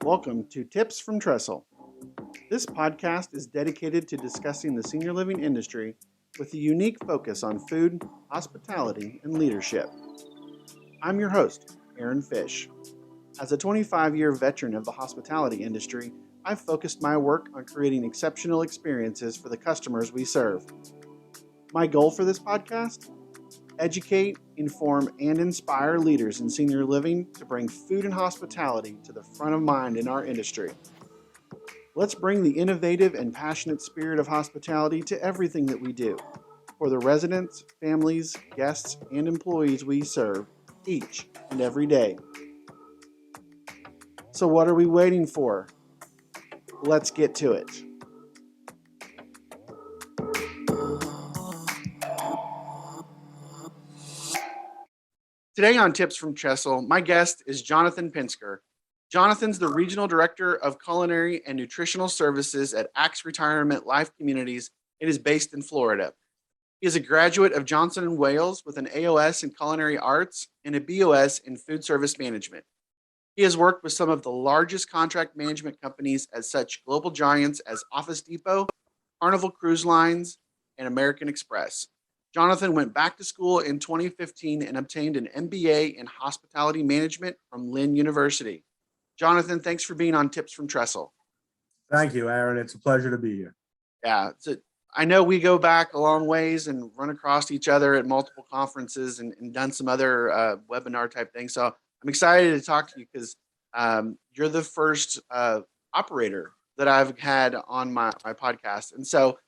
Welcome to Tips from Trestle. This podcast is dedicated to discussing the senior living industry with a unique focus on food, hospitality, and leadership. I'm your host, Aaron Fish. As a 25-year veteran of the hospitality industry, I've focused my work on creating exceptional experiences for the customers we serve. My goal for this podcast? Educate, inform, and inspire leaders in senior living to bring food and hospitality to the front of mind in our industry. Let's bring the innovative and passionate spirit of hospitality to everything that we do for the residents, families, guests, and employees we serve each and every day. So what are we waiting for? Let's get to it. Today on Tips from Trestle, my guest is Jonathan Pinsker. Jonathan's the Regional Director of Culinary and Nutritional Services at Axe Retirement Life Communities and is based in Florida. He is a graduate of Johnson & Wales with an AOS in Culinary Arts and a BOS in Food Service Management. He has worked with some of the largest contract management companies at such global giants as Office Depot, Carnival Cruise Lines, and American Express. Jonathan went back to school in 2015 and obtained an MBA in Hospitality Management from Lynn University. Jonathan, thanks for being on Tips from Trestle. Thank you, Aaron. It's a pleasure to be here. Yeah, I know we go back a long ways and run across each other at multiple conferences and done some other webinar type things. So I'm excited to talk to you because you're the first operator that I've had on my podcast. And so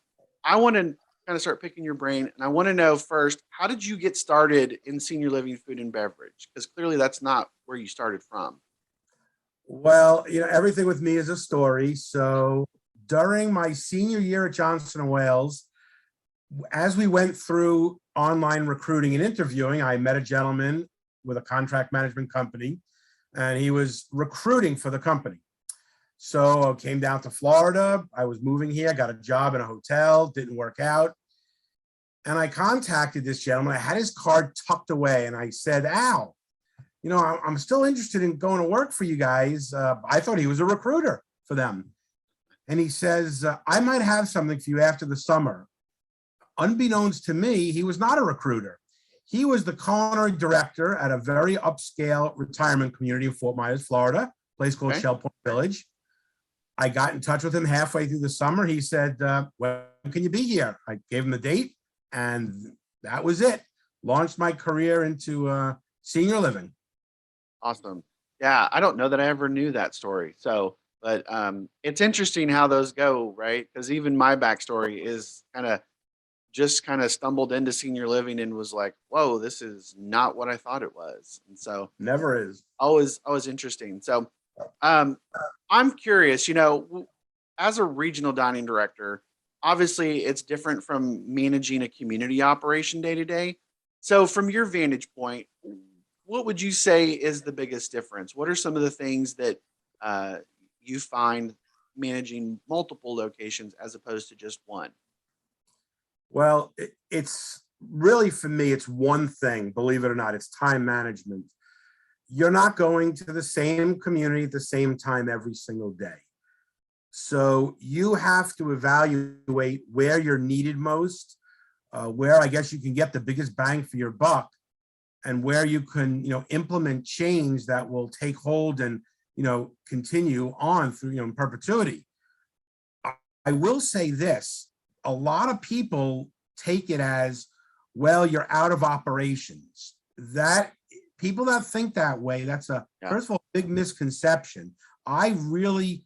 I want to kind of start picking your brain. And I want to know first, how did you get started in senior living food and beverage? Because clearly that's not where you started from. Well, everything with me is a story. So during my senior year at Johnson & Wales, as we went through online recruiting and interviewing, I met a gentleman with a contract management company, and he was recruiting for the company. So I came down to Florida. I was moving here, got a job in a hotel, didn't work out. And I contacted this gentleman. I had his card tucked away, and I said, Al, I'm still interested in going to work for you guys. I thought he was a recruiter for them. And he says, I might have something for you after the summer. Unbeknownst to me, he was not a recruiter. He was the culinary director at a very upscale retirement community in Fort Myers, Florida, a place called Shell Point Village. I got in touch with him halfway through the summer. He said, when can you be here? I gave him the date, and that was it. Launched my career into senior living. Awesome. Yeah, I don't know that I ever knew that story. But it's interesting how those go, right? Because even my backstory is kind of stumbled into senior living and was like, whoa, this is not what I thought it was. And so never is. Always interesting. So I'm curious, as a regional dining director, obviously it's different from managing a community operation day to day. So from your vantage point, what would you say is the biggest difference? What are some of the things that you find managing multiple locations as opposed to just one? Well, it's really, for me, it's one thing, believe it or not, it's time management. You're not going to the same community at the same time every single day. So you have to evaluate where you're needed most, where I guess you can get the biggest bang for your buck, and where you can, implement change that will take hold and, continue on through, in perpetuity. I will say this, a lot of people take it as, well, you're out of operations. That people that think that way, that's first of all, big misconception. I really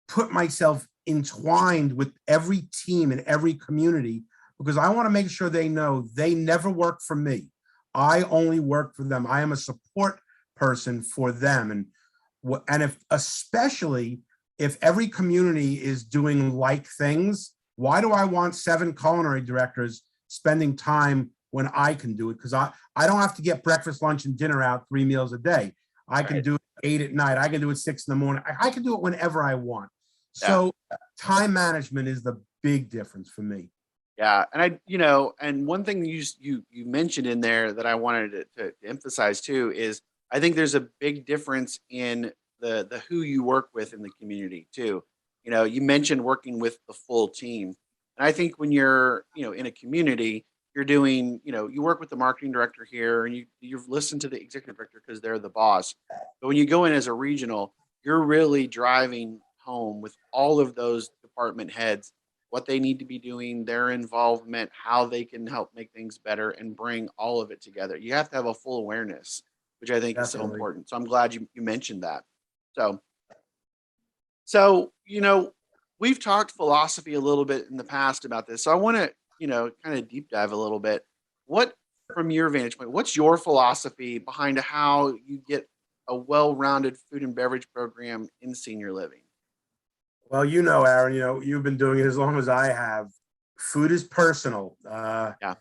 put myself entwined with every team in every community because I want to make sure they know they never work for me. I only work for them. I am a support person for them. And especially if every community is doing like things, why do I want 7 culinary directors spending time when I can do it? Because I don't have to get breakfast, lunch, and dinner out 3 meals a day. I can do it 8 at night. I can do it 6 in the morning. I can do it whenever I want. So time management is the big difference for me. Yeah. And and one thing you mentioned in there that I wanted to emphasize too is I think there's a big difference in the who you work with in the community too. You know, you mentioned working with the full team. And I think when you're, in a community, you're doing, you work with the marketing director here and you've listened to the executive director because they're the boss. But when you go in as a regional, you're really driving home with all of those department heads what they need to be doing, their involvement, how they can help make things better and bring all of it together. You have to have a full awareness, which I think is so Definitely. important. So I'm glad you mentioned that. So, so, we've talked philosophy a little bit in the past about this. So I want to, kind of deep dive a little bit. What, from your vantage point, what's your philosophy behind how you get a well-rounded food and beverage program in senior living? Well, Aaron, you've been doing it as long as I have. Food is personal, Yeah.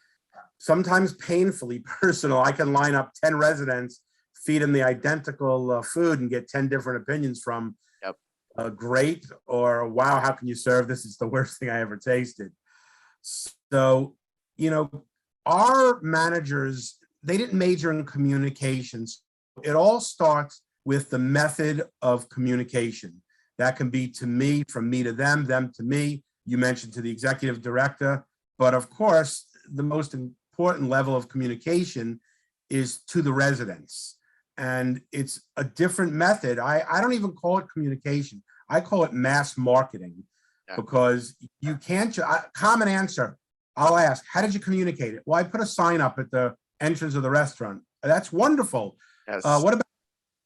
sometimes painfully personal. I can line up 10 residents, feed them the identical food and get 10 different opinions from Yep. great or wow, how can you serve this? It's the worst thing I ever tasted. So, you know, our managers, they didn't major in communications. It all starts with the method of communication. That can be to me, from me to them to me. You mentioned to the executive director, but of course, the most important level of communication is to the residents. And it's a different method. I don't even call it communication. I call it mass marketing, Yeah. because you can't, common answer, I'll ask, how did you communicate it? Well, I put a sign up at the entrance of the restaurant. That's wonderful. Yes. What about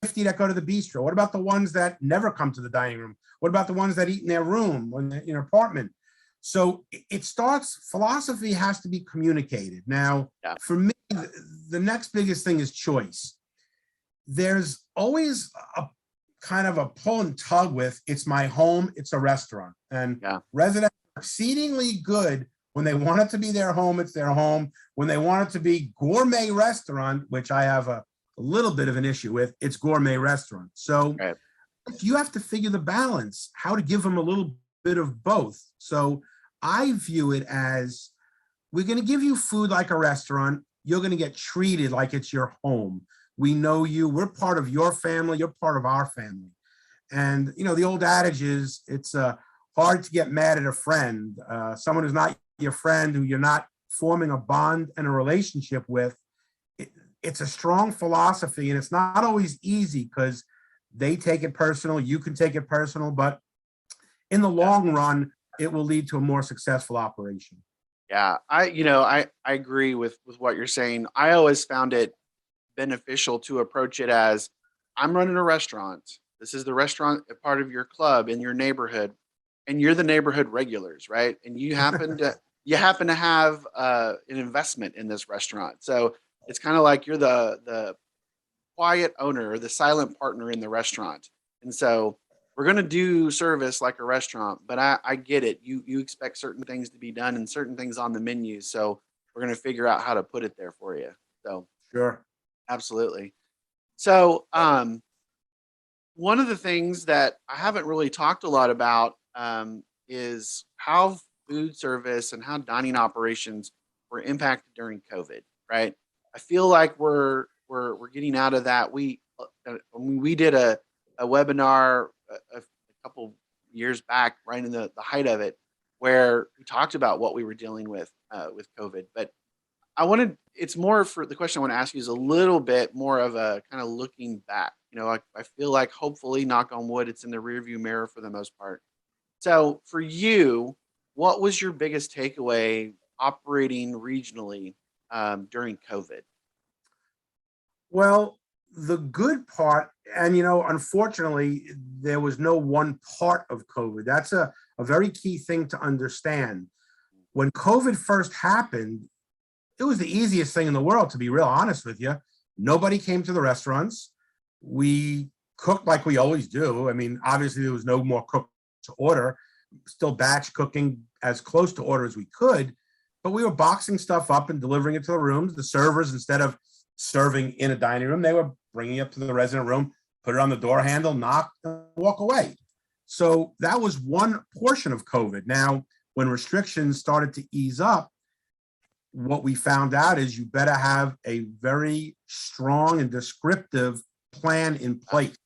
50 that go to the bistro? What about the ones that never come to the dining room? What about the ones that eat in their room or in their apartment? So it starts, philosophy has to be communicated. Now, Yeah. for me, the next biggest thing is choice. There's always a kind of a pull and tug with, it's my home, it's a restaurant. And Yeah. residents are exceedingly good when they want it to be their home, it's their home. When they want it to be gourmet restaurant, which I have a little bit of an issue with, it's gourmet restaurant. So Right. you have to figure the balance, how to give them a little bit of both. So I view it as, we're going to give you food like a restaurant. You're going to get treated like it's your home. We know you. We're part of your family. You're part of our family. And, the old adage is, it's hard to get mad at a friend. Someone who's not your friend, who you're not forming a bond and a relationship with. It's a strong philosophy, and it's not always easy because they take it personal. You can take it personal, but in the long run, it will lead to a more successful operation. Yeah. I agree with what you're saying. I always found it beneficial to approach it as, I'm running a restaurant. This is the restaurant, a part of your club in your neighborhood, and you're the neighborhood regulars, right? And you happen to have an investment in this restaurant. So it's kind of like you're the quiet owner or the silent partner in the restaurant. And so we're going to do service like a restaurant, but I get it. You expect certain things to be done and certain things on the menu. So we're going to figure out how to put it there for you. So Sure. absolutely. So one of the things that I haven't really talked a lot about is how food service and how dining operations were impacted during COVID. Right. I feel like we're getting out of that. We did a webinar a couple years back, right in the height of it, where we talked about what we were dealing with COVID. But it's more, for the question I want to ask you is a little bit more of a kind of looking back. I feel like, hopefully, knock on wood, it's in the rearview mirror for the most part. So for you, what was your biggest takeaway operating regionally during COVID? Well, the good part, and unfortunately, there was no one part of COVID. That's a very key thing to understand. When COVID first happened, it was the easiest thing in the world, to be real honest with you. Nobody came to the restaurants. We cooked like we always do. I mean, obviously, there was no more cook to order, still batch cooking as close to order as we could, but we were boxing stuff up and delivering it to the rooms. The servers, instead of serving in a dining room, they were bringing it up to the resident room, put it on the door handle, knock, and walk away. So that was one portion of COVID. Now, when restrictions started to ease up, what we found out is you better have a very strong and descriptive plan in place.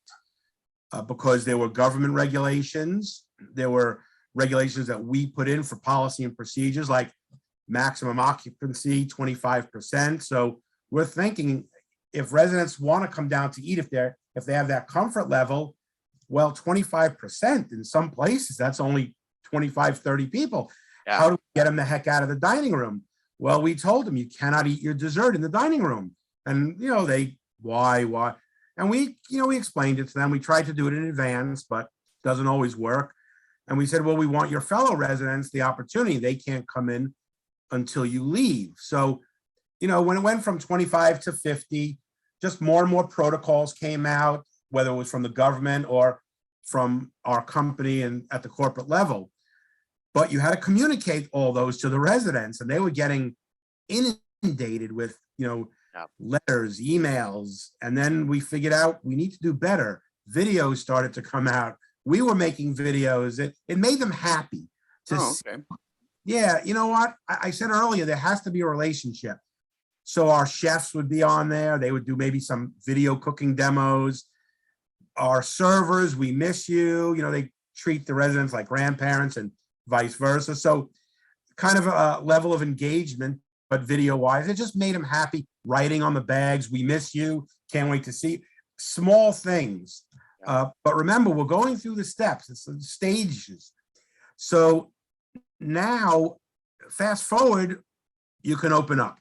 because there were government regulations. There were regulations that we put in for policy and procedures, like maximum occupancy, 25%. So we're thinking if residents want to come down to eat, if they have that comfort level, well, 25% in some places, that's only 25, 30 people. Yeah. How do we get them the heck out of the dining room? Well, we told them you cannot eat your dessert in the dining room. And, why? And we explained it to them. We tried to do it in advance, but it doesn't always work. And we said, well, we want your fellow residents the opportunity. They can't come in until you leave. So, when it went from 25 to 50, just more and more protocols came out, whether it was from the government or from our company and at the corporate level. But you had to communicate all those to the residents, and they were getting inundated with, letters, emails. And then we figured out we need to do better. Videos started to come out. We were making videos. It made them happy to see. Yeah, you know what? I said earlier, there has to be a relationship. So our chefs would be on there. They would do maybe some video cooking demos. Our servers, we miss you. They treat the residents like grandparents and vice versa. So kind of a level of engagement, but video-wise, it just made them happy. Writing on the bags, we miss you. Can't wait to see. Small things. But remember, we're going through the steps. It's the stages. So now, fast forward, you can open up.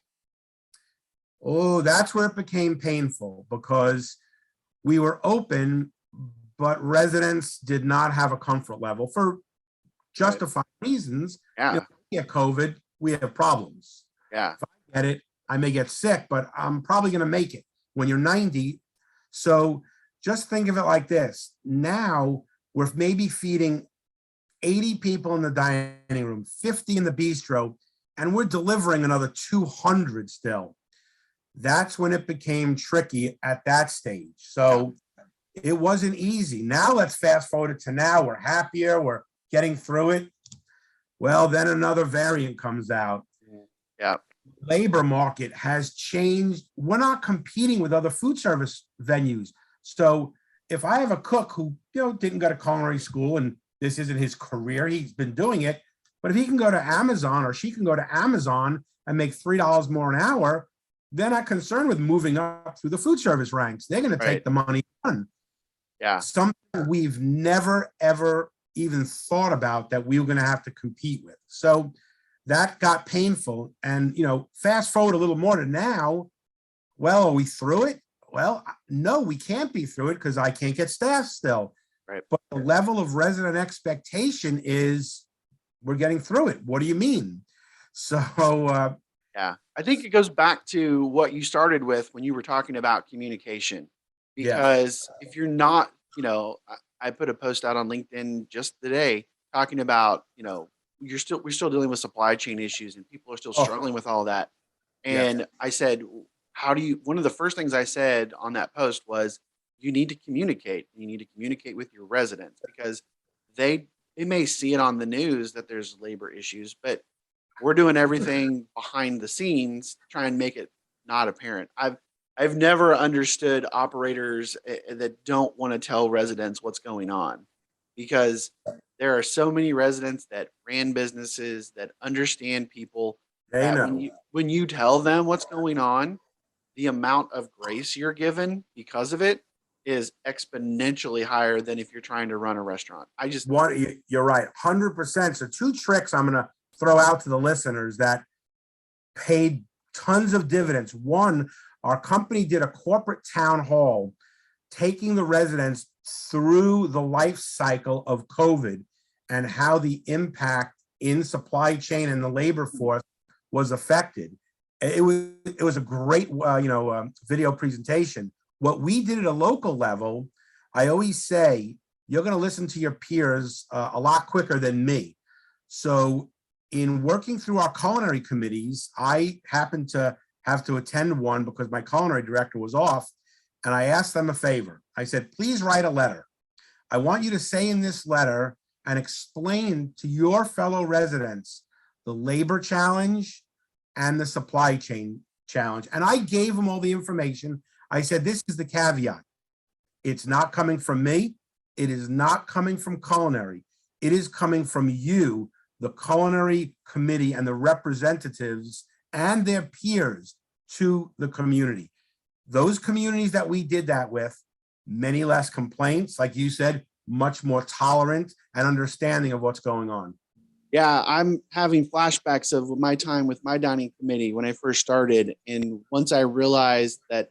Oh, that's where it became painful, because we were open, but residents did not have a comfort level for justified reasons. Yeah. We have COVID, we have problems. Yeah. If I get it, I may get sick, but I'm probably going to make it when you're 90. So just think of it like this. Now we're maybe feeding 80 people in the dining room, 50 in the bistro, and we're delivering another 200 still. That's when it became tricky at that stage. So it wasn't easy. Now let's fast forward to now. We're happier. We're getting through it. Well, then another variant comes out. Yeah. Labor market has changed. We're not competing with other food service venues. So if I have a cook who, didn't go to culinary school and this isn't his career, he's been doing it. But if he can go to Amazon or she can go to Amazon and make $3 more an hour, they're not concerned with moving up through the food service ranks. They're going to take the money on. Yeah. Something we've never, ever even thought about that we were going to have to compete with. So that got painful. And, fast forward a little more to now. Well, are we through it? Well, no, we can't be through it because I can't get staff still. Right. But the level of resident expectation is we're getting through it. What do you mean? So, yeah, I think it goes back to what you started with when you were talking about communication, because if you're not, I put a post out on LinkedIn just today talking about, we're still dealing with supply chain issues and people are still struggling with all that. And I said, one of the first things I said on that post was, you need to communicate. You need to communicate with your residents, because they may see it on the news that there's labor issues, but we're doing everything behind the scenes to try and make it not apparent. I've never understood operators that don't want to tell residents what's going on, because there are so many residents that ran businesses that understand people. When you tell them what's going on, the amount of grace you're given because of it is exponentially higher than if you're trying to run a restaurant. You're right, 100%. So 2 tricks I'm going to throw out to the listeners that paid tons of dividends. One, our company did a corporate town hall taking the residents through the life cycle of COVID and how the impact in supply chain and the labor force was affected. It was a great video presentation. What we did at a local level, I always say, you're going to listen to your peers a lot quicker than me. So in working through our culinary committees, I happened to have to attend one because my culinary director was off. And I asked them a favor. I said, please write a letter. I want you to say in this letter and explain to your fellow residents the labor challenge and the supply chain challenge. And I gave them all the information. I said, this is the caveat. It's not coming from me. it is not coming from culinary. It is coming from you, the culinary committee and the representatives and their peers to the community. Those communities that we did that with, many less complaints, like you said, much more tolerant and understanding of what's going on. Yeah, I'm having flashbacks of my time with my dining committee when I first started. And once I realized that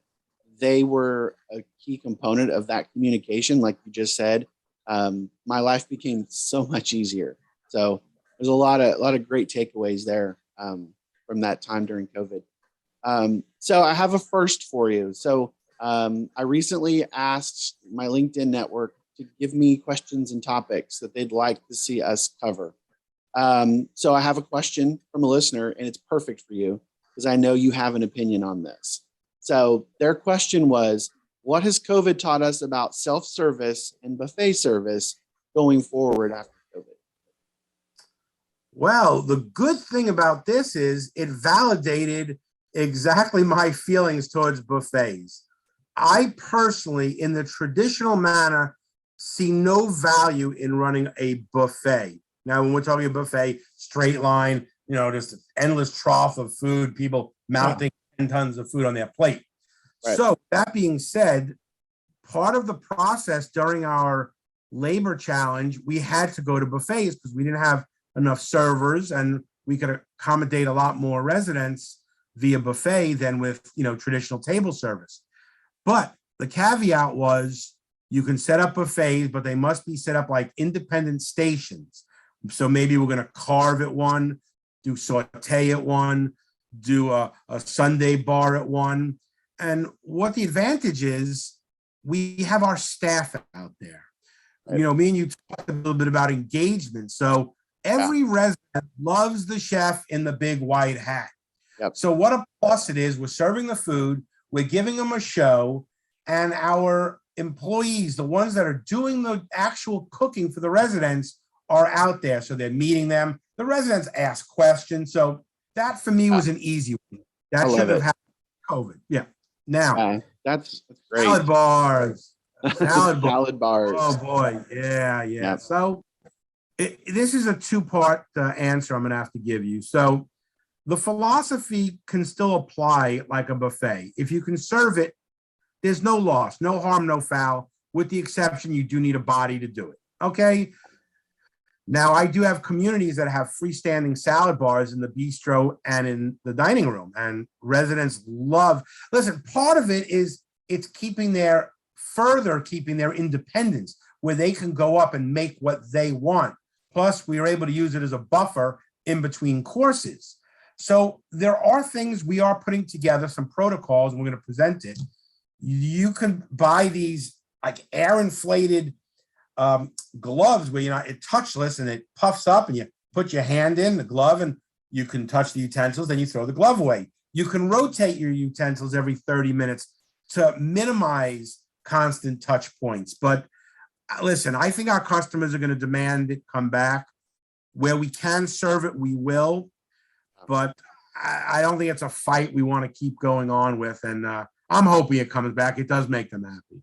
they were a key component of that communication, like you just said, my life became so much easier. So there's a lot of great takeaways there from that time during COVID. So I have a first for you. So I recently asked my LinkedIn network to give me questions and topics that they'd like to see us cover. So I have a question from a listener, and it's perfect for you because I know you have an opinion on this. So their question was, what has COVID taught us about self-service and buffet service going forward after COVID? Well, the good thing about this is it validated exactly my feelings towards buffets. I personally, in the traditional manner, see no value in running a buffet. Now, when we're talking a buffet, straight line, just an endless trough of food, people mounting 10 tons of food on their plate. Right. So that being said, part of the process during our labor challenge, we had to go to buffets because we didn't have enough servers and we could accommodate a lot more residents via buffet than with, traditional table service. But the caveat was you can set up buffets, but they must be set up like independent stations. So maybe we're going to carve at one, do saute at one, do a Sunday bar at one. And what the advantage is, we have our staff out there. Right. Me and you talked a little bit about engagement. So every resident loves the chef in the big white hat. Yep. So what a plus it is. We're serving the food, we're giving them a show, and our employees, the ones that are doing the actual cooking for the residents, are out there. So they're meeting them. The residents ask questions. So that for me was an easy one. That should have happened COVID. Yeah. Now, that's great. Salad bars. Salad bars. Oh boy. Yeah. Yep. So this is a two-part answer I'm going to have to give you. So the philosophy can still apply like a buffet. If you can serve it, there's no loss, no harm, no foul, with the exception you do need a body to do it. Okay. Now, I do have communities that have freestanding salad bars in the bistro and in the dining room, and residents love. Listen, part of it is it's keeping their independence, where they can go up and make what they want. Plus, we are able to use it as a buffer in between courses. So there are things we are putting together, some protocols, and we're going to present it. You can buy these like air inflated gloves where it's touchless and it puffs up, and you put your hand in the glove and you can touch the utensils, then you throw the glove away. You can rotate your utensils every 30 minutes to minimize constant touch points. But listen, I think our customers are going to demand it come back. Where we can serve it, we will. But I don't think it's a fight we want to keep going on with. And I'm hoping it comes back. It does make them happy.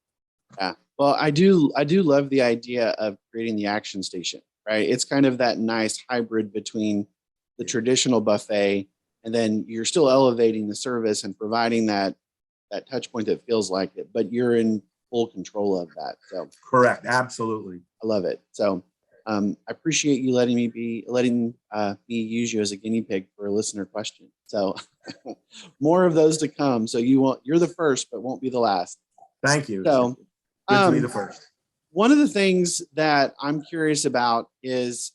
Yeah. Well, I do love the idea of creating the action station, right? It's kind of that nice hybrid between the traditional buffet, and then you're still elevating the service and providing that touch point that feels like it, but you're in full control of that. So correct. Absolutely. I love it. So I appreciate you letting me use you as a guinea pig for a listener question. So more of those to come. So you're the first, but won't be the last. Thank you. So good to be the first. One of the things that I'm curious about is,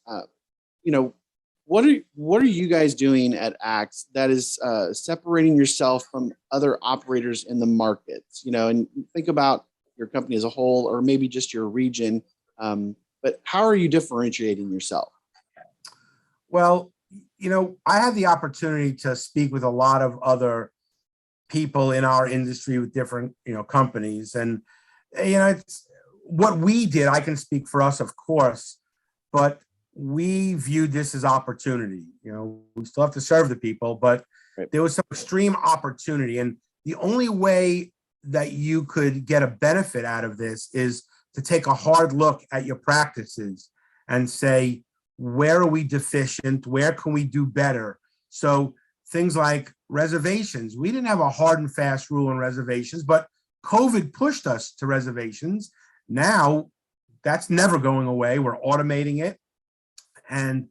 what are you guys doing at Axe that is separating yourself from other operators in the markets? And think about your company as a whole, or maybe just your region. But how are you differentiating yourself? Well, I had the opportunity to speak with a lot of other people in our industry with different, companies. And, it's what we did. I can speak for us, of course, but we viewed this as opportunity. We still have to serve the people, but right. There was some extreme opportunity. And the only way that you could get a benefit out of this is to take a hard look at your practices and say, where are we deficient? Where can we do better? So things like reservations. We didn't have a hard and fast rule on reservations, but COVID pushed us to reservations. Now that's never going away. We're automating it, and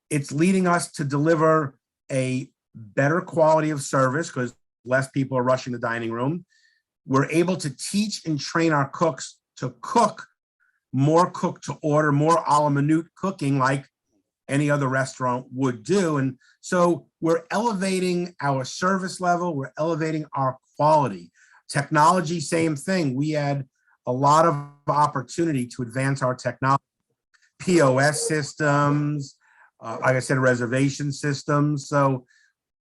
it's leading us to deliver a better quality of service because less people are rushing the dining room. We're able to teach and train our cooks to cook more cook to order, more a la minute cooking like any other restaurant would do. And so we're elevating our service level, we're elevating our quality. Technology, same thing. We had a lot of opportunity to advance our technology, POS systems, like I said, reservation systems. So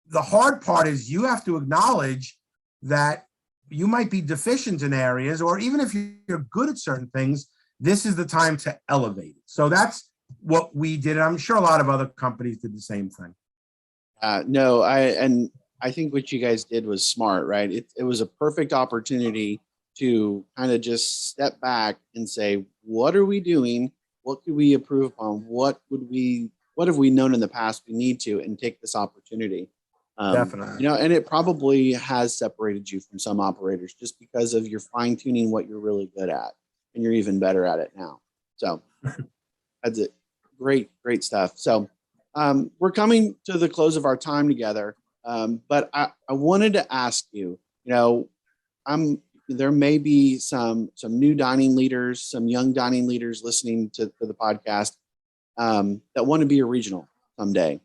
the hard part is you have to acknowledge that you might be deficient in areas, or even if you're good at certain things, this is the time to elevate it. So that's what we did. And I'm sure a lot of other companies did the same thing. No, I think what you guys did was smart, right? It was a perfect opportunity to kind of just step back and say, what are we doing? What could we improve upon? What have we known in the past we need to, and take this opportunity? Definitely. And it probably has separated you from some operators just because of your fine tuning what you're really good at, and you're even better at it now. So that's it. Great stuff. So we're coming to the close of our time together. But I wanted to ask you, there may be some new dining leaders, some young dining leaders listening to the podcast that want to be a regional someday.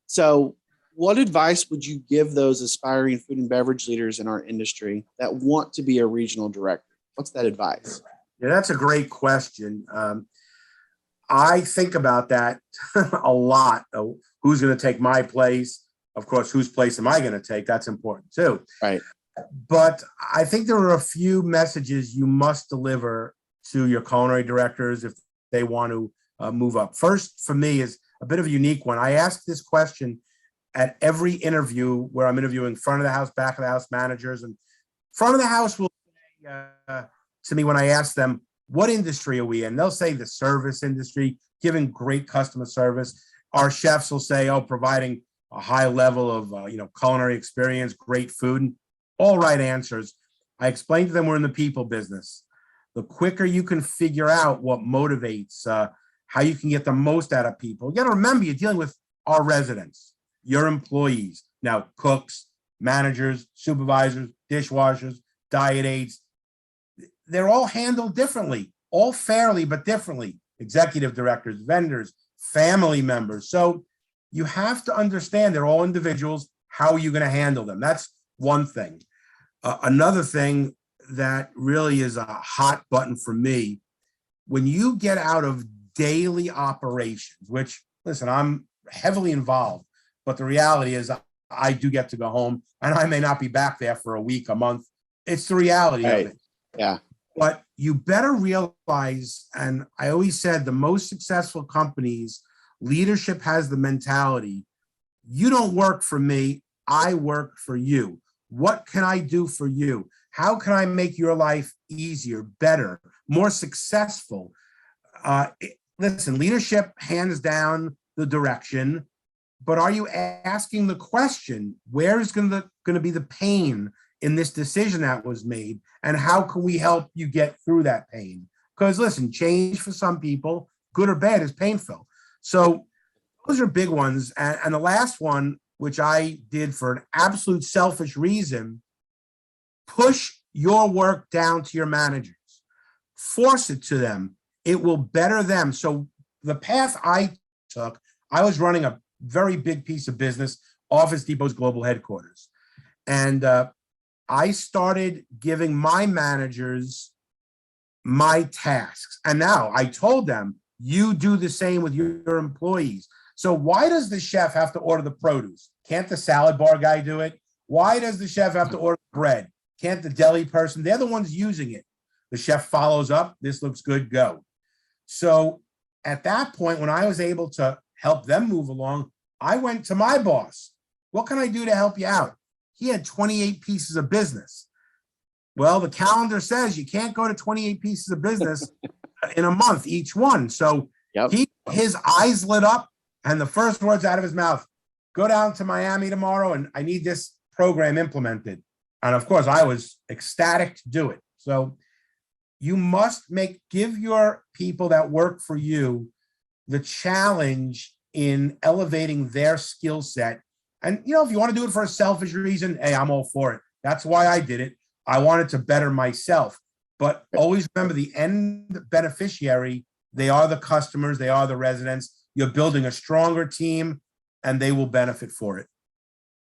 So what advice would you give those aspiring food and beverage leaders in our industry that want to be a regional director? What's that advice? Yeah, that's a great question. I think about that a lot. Who's going to take my place? Of course, whose place am I going to take? That's important too. Right. But I think there are a few messages you must deliver to your culinary directors if they want to move up. First, for me, is a bit of a unique one. I ask this question at every interview where I'm interviewing front of the house, back of the house managers, and front of the house will say to me when I ask them, what industry are we in? They'll say the service industry, giving great customer service. Our chefs will say, providing a high level of culinary experience, great food. All right answers. I explained to them we're in the people business. The quicker you can figure out what motivates, how you can get the most out of people. You got to remember, you're dealing with our residents, your employees, now cooks, managers, supervisors, dishwashers, diet aides. They're all handled differently, all fairly, but differently. Executive directors, vendors, family members. So you have to understand they're all individuals. How are you going to handle them? That's one thing. Another thing that really is a hot button for me, when you get out of daily operations, which, listen, I'm heavily involved, but the reality is I do get to go home and I may not be back there for a week, a month. It's the reality of it. Yeah. But you better realize, and I always said the most successful companies, leadership has the mentality, you don't work for me, I work for you. What can I do for you? How can I make your life easier, better, more successful? Listen, leadership hands down the direction, but are you asking the question, where is going to be the pain in this decision that was made, and how can we help you get through that pain? Because listen, change for some people, good or bad, is painful. So those are big ones. And the last one, which I did for an absolute selfish reason, push your work down to your managers. Force it to them. It will better them. So the path I took, I was running a very big piece of business, Office Depot's global headquarters. And I started giving my managers my tasks. And now I told them, you do the same with your employees. So why does the chef have to order the produce? Can't the salad bar guy do it? Why does the chef have to order bread? Can't the deli person? They're the ones using it. The chef follows up. This looks good, go. So at that point, when I was able to help them move along, I went to my boss. What can I do to help you out? He had 28 pieces of business. Well, the calendar says you can't go to 28 pieces of business in a month, each one. So Yep. his eyes lit up, and the first words out of his mouth, go down to Miami tomorrow, and I need this program implemented. And of course, I was ecstatic to do it. So you must give your people that work for you the challenge in elevating their skill set. And, you know, if you want to do it for a selfish reason, hey, I'm all for it. That's why I did it. I wanted to better myself. But always remember, the end beneficiary, they are the customers, they are the residents. You're building a stronger team, and they will benefit for it.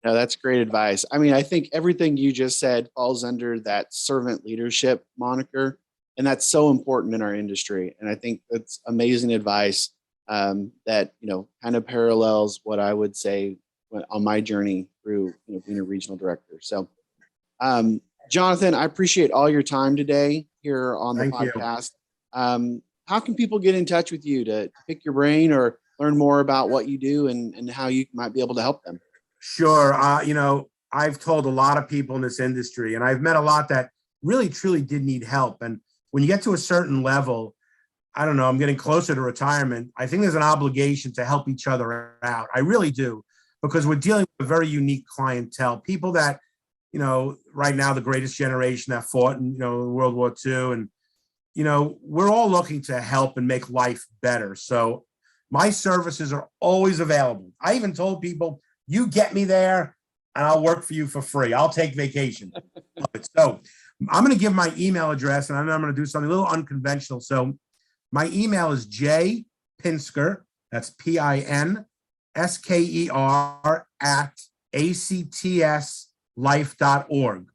No, that's great advice. I mean, I think everything you just said falls under that servant leadership moniker, and that's so important in our industry. And I think that's amazing advice that, you know, kind of parallels what I would say on my journey through, you know, being a regional director. So, Jonathan, I appreciate all your time today here on the podcast. How can people get in touch with you to pick your brain or learn more about what you do and how you might be able to help them? Sure. You know, I've told a lot of people in this industry, and I've met a lot that really, truly did need help. And when you get to a certain level, I don't know, I'm getting closer to retirement. I think there's an obligation to help each other out. I really do, because we're dealing with a very unique clientele, people that, you know, right now, the greatest generation that fought in, you know, World War II. And, you know, we're all looking to help and make life better. So my services are always available. I even told people, you get me there and I'll work for you for free. I'll take vacation. So I'm going to give my email address, and I know I'm going to do something a little unconventional. So my email is jpinsker, that's PINSKER @actslife.org.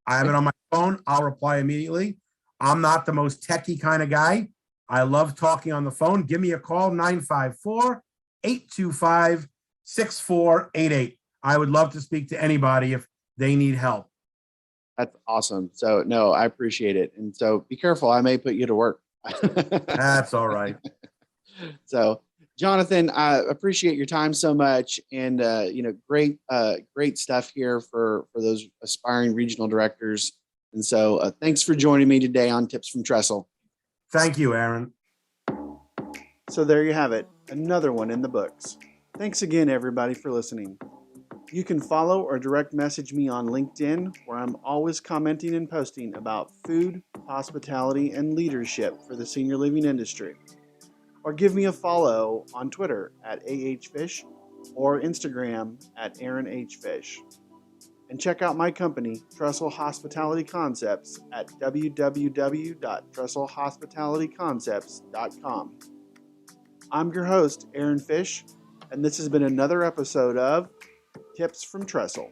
I have it on my phone. I'll reply immediately. I'm not the most techie kind of guy. I love talking on the phone. Give me a call, 954-825-6488. I would love to speak to anybody if they need help. That's awesome. So, no, I appreciate it. And so be careful. I may put you to work. That's all right. So, Jonathan, I appreciate your time so much, and you know, great stuff here for those aspiring regional directors. And so, thanks for joining me today on Tips from Trestle. Thank you, Aaron. So there you have it, another one in the books. Thanks again, everybody, for listening. You can follow or direct message me on LinkedIn, where I'm always commenting and posting about food, hospitality, and leadership for the senior living industry. Or give me a follow on Twitter @AHFish or Instagram @AaronHFish. And check out my company, Trestle Hospitality Concepts, at www.trestlehospitalityconcepts.com. I'm your host, Aaron Fish, and this has been another episode of Tips from Trestle.